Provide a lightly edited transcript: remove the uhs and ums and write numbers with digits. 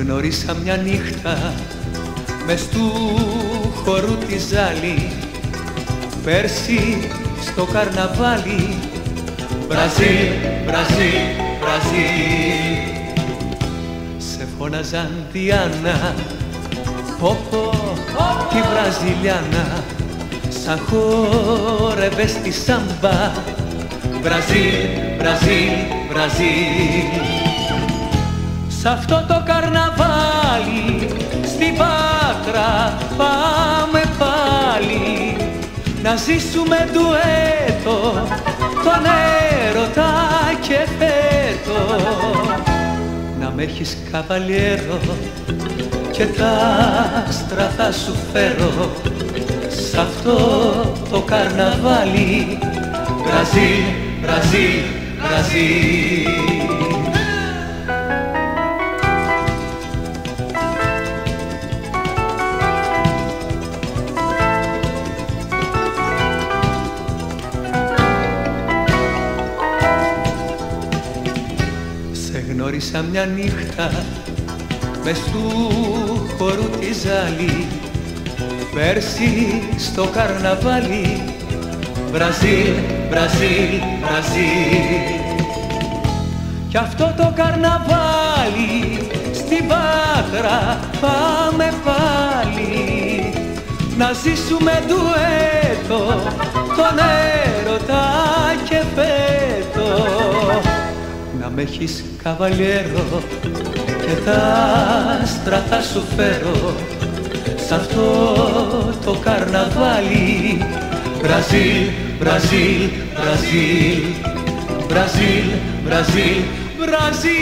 γνώρισα μια νύχτα μες του χορού τη Ζάλη, πέρσι στο καρναβάλι. Μπραζίλ, Μπραζίλ, Μπραζίλ. Σε φώναζαν Διάννα, πόπο τη Βραζιλιάνα, σαν χόρευες στη σάμπα. Μπραζίλ, Μπραζίλ, Μπραζίλ. Σ' αυτό το καρναβάλι στην Πάτρα πάμε πάλι να ζήσουμε ντουέτο τον έρωτα και φέτο. Να μ' έχεις καβαλιέρο και τα άστρα θα σου φέρω σ' αυτό το καρναβάλι. Μπραζίλ, Μπραζίλ, Μπραζίλ. Γνώρισα μια νύχτα μες του χορού τη Ζάλη, πέρσι στο καρναβάλι. Μπραζίλ, Μπραζίλ, Μπραζίλ. Κι αυτό το καρναβάλι στην Πάτρα πάμε πάλι να ζήσουμε ντουέτο τον έρωτα και φέτο. Να μ' έχεις καβαλιέρο και τα άστρα θα σου φέρω σ' αυτό το καρναβάλι. Μπραζίλ, Μπραζίλ, Μπραζίλ. Μπραζίλ, Μπραζίλ, Μπραζίλ.